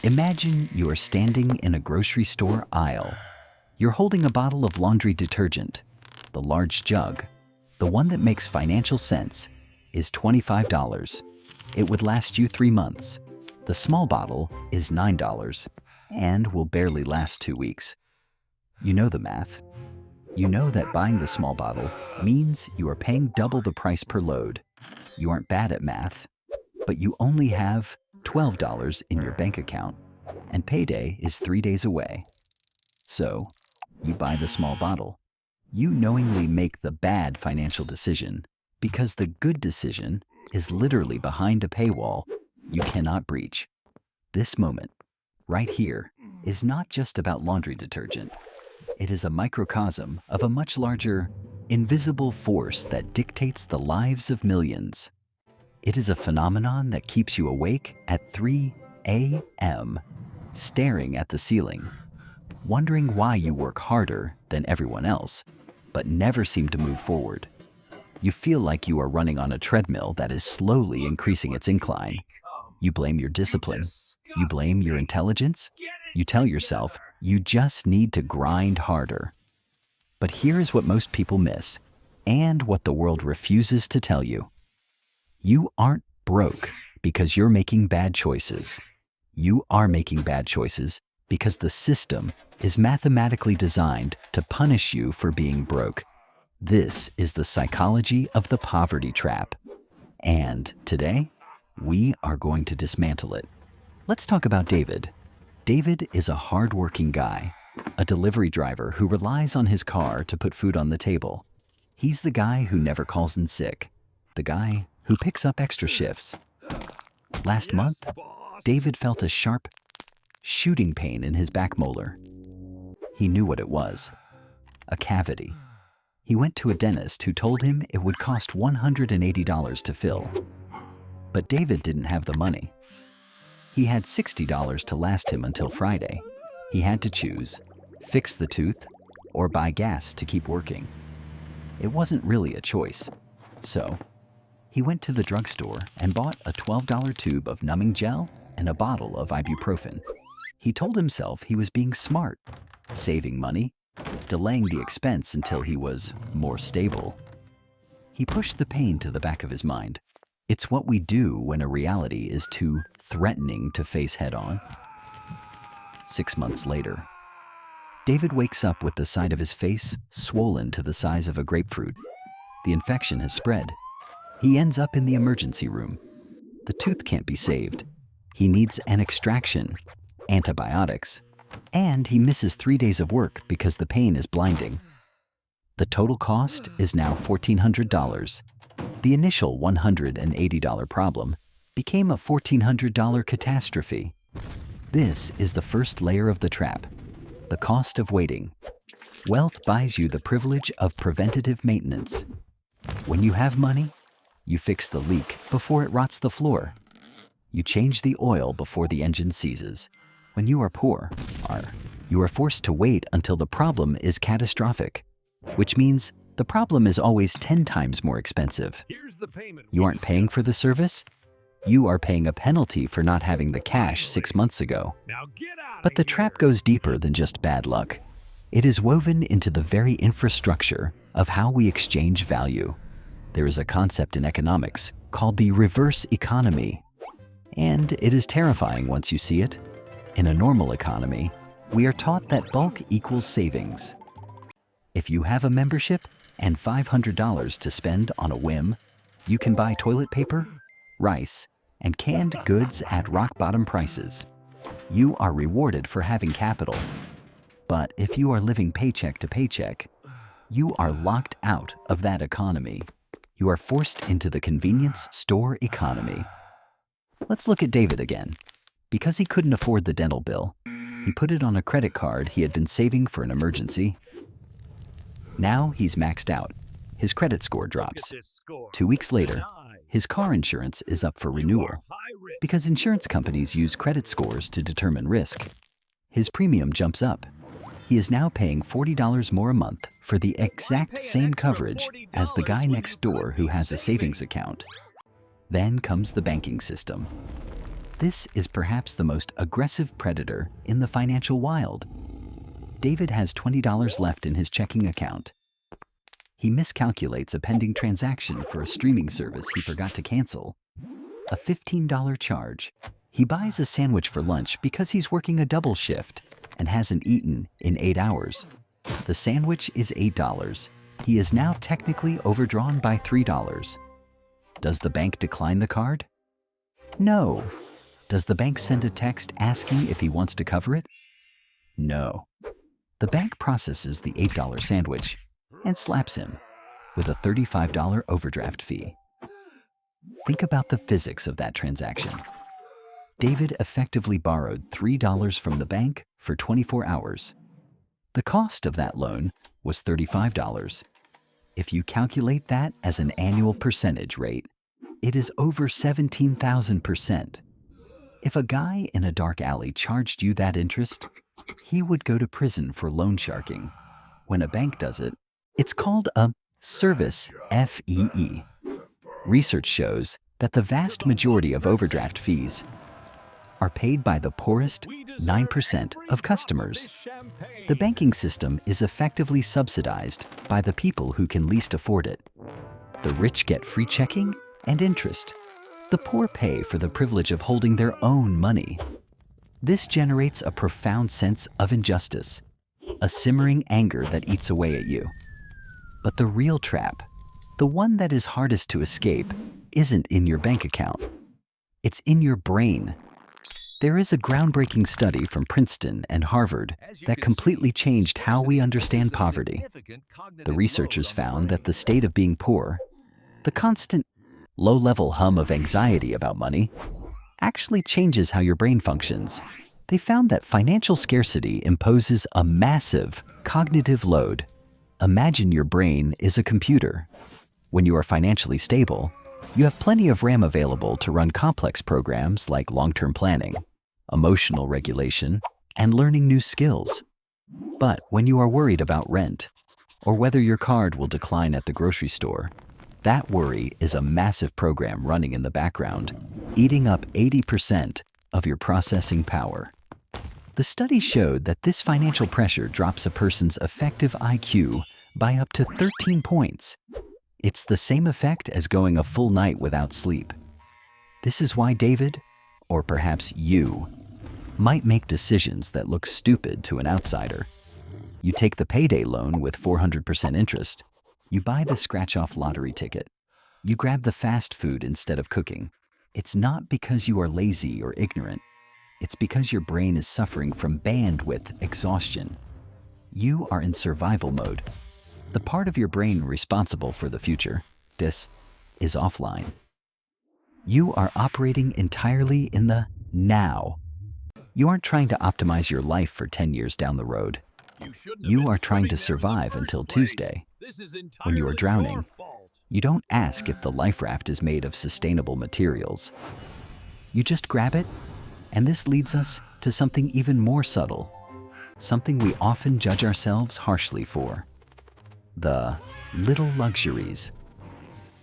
Imagine you are standing in a grocery store aisle. You're holding a bottle of laundry detergent. The large jug, the one that makes financial sense, is $25. It would last you 3 months. The small bottle is $9 and will barely last 2 weeks. You know the math. You know that buying the small bottle means you are paying double the price per load. You aren't bad at math, but you only have $12 in your bank account, and payday is 3 days away. So, you buy the small bottle. You knowingly make the bad financial decision because the good decision is literally behind a paywall you cannot breach. This moment, right here, is not just about laundry detergent. It is a microcosm of a much larger, invisible force that dictates the lives of millions. It is a phenomenon that keeps you awake at 3 a.m., staring at the ceiling, wondering why you work harder than everyone else, but never seem to move forward. You feel like you are running on a treadmill that is slowly increasing its incline. You blame your discipline. You blame your intelligence. You tell yourself you just need to grind harder. But here is what most people miss, and what the world refuses to tell you. You aren't broke because you're making bad choices. You are making bad choices because the system is mathematically designed to punish you for being broke. This is the psychology of the poverty trap. And today, we are going to dismantle it. Let's talk about David. David is a hardworking guy, a delivery driver who relies on his car to put food on the table. He's the guy who never calls in sick, the guy who picks up extra shifts. Last month, David felt a sharp, shooting pain in his back molar. He knew what it was, a cavity. He went to a dentist who told him it would cost $180 to fill. But David didn't have the money. He had $60 to last him until Friday. He had to choose, fix the tooth or buy gas to keep working. It wasn't really a choice. So, he went to the drugstore and bought a $12 tube of numbing gel and a bottle of ibuprofen. He told himself he was being smart, saving money, delaying the expense until he was more stable. He pushed the pain to the back of his mind. It's what we do when a reality is too threatening to face head-on. 6 months later, David wakes up with the side of his face swollen to the size of a grapefruit. The infection has spread. He ends up in the emergency room. The tooth can't be saved. He needs an extraction, antibiotics, and he misses 3 days of work because the pain is blinding. The total cost is now $1,400. The initial $180 problem became a $1,400 catastrophe. This is the first layer of the trap, the cost of waiting. Wealth buys you the privilege of preventative maintenance. When you have money, you fix the leak before it rots the floor. You change the oil before the engine seizes. When you are poor, you are forced to wait until the problem is catastrophic, which means the problem is always 10 times more expensive. You aren't paying for the service. You are paying a penalty for not having the cash 6 months ago. But the trap goes deeper than just bad luck. It is woven into the very infrastructure of how we exchange value. There is a concept in economics called the reverse economy, and it is terrifying once you see it. In a normal economy, we are taught that bulk equals savings. If you have a membership and $500 to spend on a whim, you can buy toilet paper, rice, and canned goods at rock-bottom prices. You are rewarded for having capital. But if you are living paycheck to paycheck, you are locked out of that economy. You are forced into the convenience store economy. Let's look at David again. Because he couldn't afford the dental bill, he put it on a credit card he had been saving for an emergency. Now he's maxed out. His credit score drops. 2 weeks later, his car insurance is up for renewal. Because insurance companies use credit scores to determine risk, his premium jumps up. He is now paying $40 more a month for the exact same coverage as the guy next door who has a savings account. Then comes the banking system. This is perhaps the most aggressive predator in the financial wild. David has $20 left in his checking account. He miscalculates a pending transaction for a streaming service he forgot to cancel. A $15 charge. He buys a sandwich for lunch because he's working a double shift and hasn't eaten in 8 hours. The sandwich is $8. He is now technically overdrawn by $3. Does the bank decline the card? No. Does the bank send a text asking if he wants to cover it? No. The bank processes the $8 sandwich and slaps him with a $35 overdraft fee. Think about the physics of that transaction. David effectively borrowed $3 from the bank for 24 hours. The cost of that loan was $35. If you calculate that as an annual percentage rate, it is over 17,000%. If a guy in a dark alley charged you that interest, he would go to prison for loan sharking. When a bank does it, it's called a service fee. Research shows that the vast majority of overdraft fees are paid by the poorest 9% of customers. The banking system is effectively subsidized by the people who can least afford it. The rich get free checking and interest. The poor pay for the privilege of holding their own money. This generates a profound sense of injustice, a simmering anger that eats away at you. But the real trap, the one that is hardest to escape, isn't in your bank account. It's in your brain. There is a groundbreaking study from Princeton and Harvard that completely changed how we understand poverty. The researchers found that the state of being poor, the constant low-level hum of anxiety about money, actually changes how your brain functions. They found that financial scarcity imposes a massive cognitive load. Imagine your brain is a computer. When you are financially stable, you have plenty of RAM available to run complex programs like long-term planning, emotional regulation, and learning new skills. But when you are worried about rent, or whether your card will decline at the grocery store, that worry is a massive program running in the background, eating up 80% of your processing power. The study showed that this financial pressure drops a person's effective IQ by up to 13 points. It's the same effect as going a full night without sleep. This is why David, or perhaps you, might make decisions that look stupid to an outsider. You take the payday loan with 400% interest. You buy the scratch-off lottery ticket. You grab the fast food instead of cooking. It's not because you are lazy or ignorant. It's because your brain is suffering from bandwidth exhaustion. You are in survival mode. The part of your brain responsible for the future, this, is offline. You are operating entirely in the now. You aren't trying to optimize your life for 10 years down the road. You are trying to survive until Tuesday. When you are drowning, you don't ask if the life raft is made of sustainable materials. You just grab it, and this leads us to something even more subtle, something we often judge ourselves harshly for: the little luxuries.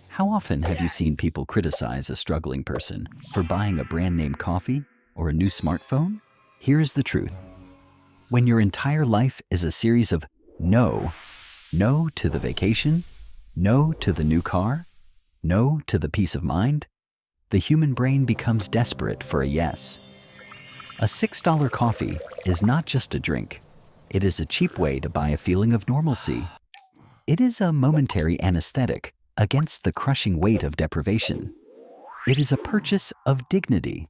How often have you seen people criticize a struggling person for buying a brand name coffee or a new smartphone? Here is the truth. When your entire life is a series of no to the vacation, no to the new car, no to the peace of mind, the human brain becomes desperate for a yes. A $6 coffee is not just a drink. It is a cheap way to buy a feeling of normalcy. It is a momentary anesthetic against the crushing weight of deprivation. It is a purchase of dignity.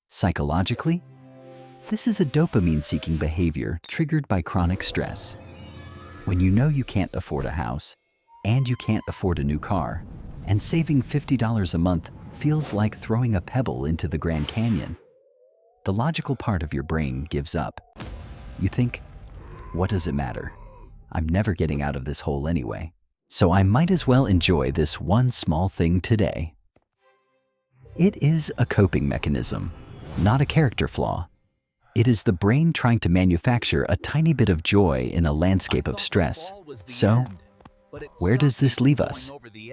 Psychologically, this is a dopamine-seeking behavior triggered by chronic stress. When you know you can't afford a house, and you can't afford a new car, and saving $50 a month feels like throwing a pebble into the Grand Canyon, the logical part of your brain gives up. You think, what does it matter? I'm never getting out of this hole anyway, so I might as well enjoy this one small thing today. It is a coping mechanism, not a character flaw. It is the brain trying to manufacture a tiny bit of joy in a landscape of stress. So, where does this leave us?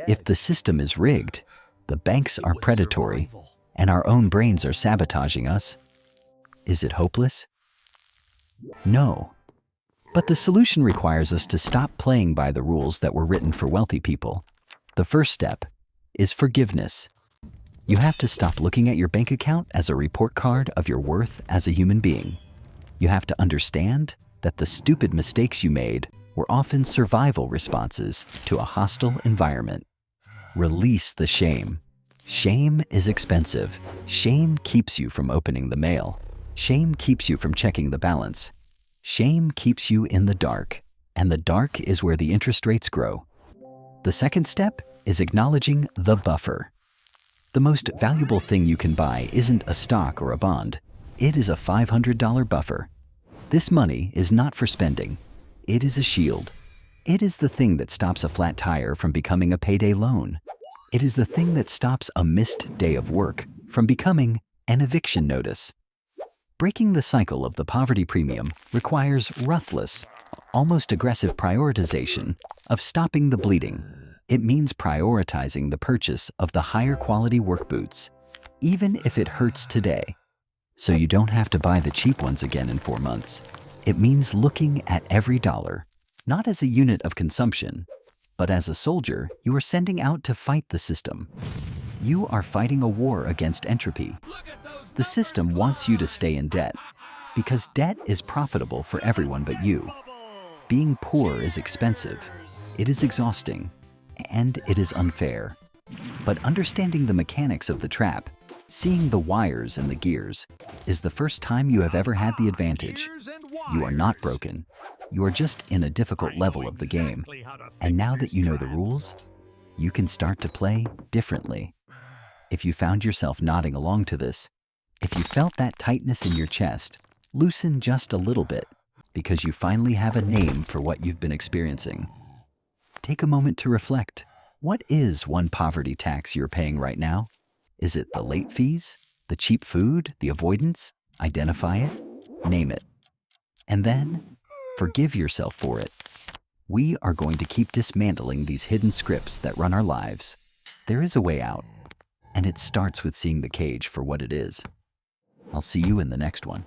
If the system is rigged, the banks are predatory, and our own brains are sabotaging us. Is it hopeless? No. But the solution requires us to stop playing by the rules that were written for wealthy people. The first step is forgiveness. You have to stop looking at your bank account as a report card of your worth as a human being. You have to understand that the stupid mistakes you made were often survival responses to a hostile environment. Release the shame. Shame is expensive. Shame keeps you from opening the mail. Shame keeps you from checking the balance. Shame keeps you in the dark, and the dark is where the interest rates grow. The second step is acknowledging the buffer. The most valuable thing you can buy isn't a stock or a bond. It is a $500 buffer. This money is not for spending. It is a shield. It is the thing that stops a flat tire from becoming a payday loan. It is the thing that stops a missed day of work from becoming an eviction notice. Breaking the cycle of the poverty premium requires ruthless, almost aggressive prioritization of stopping the bleeding. It means prioritizing the purchase of the higher quality work boots, even if it hurts today, so you don't have to buy the cheap ones again in 4 months. It means looking at every dollar, not as a unit of consumption, but as a soldier you are sending out to fight the system. You are fighting a war against entropy. The system wants you to stay in debt, because debt is profitable for everyone but you. Being poor is expensive, it is exhausting, and it is unfair. But understanding the mechanics of the trap, seeing the wires and the gears, is the first time you have ever had the advantage. You are not broken. You are just in a difficult level of the game. And now that you know the rules, you can start to play differently. If you found yourself nodding along to this, if you felt that tightness in your chest, loosen just a little bit, because you finally have a name for what you've been experiencing. Take a moment to reflect. What is one poverty tax you're paying right now? Is it the late fees, the cheap food, the avoidance? Identify it, name it, and then forgive yourself for it. We are going to keep dismantling these hidden scripts that run our lives. There is a way out, and it starts with seeing the cage for what it is. I'll see you in the next one.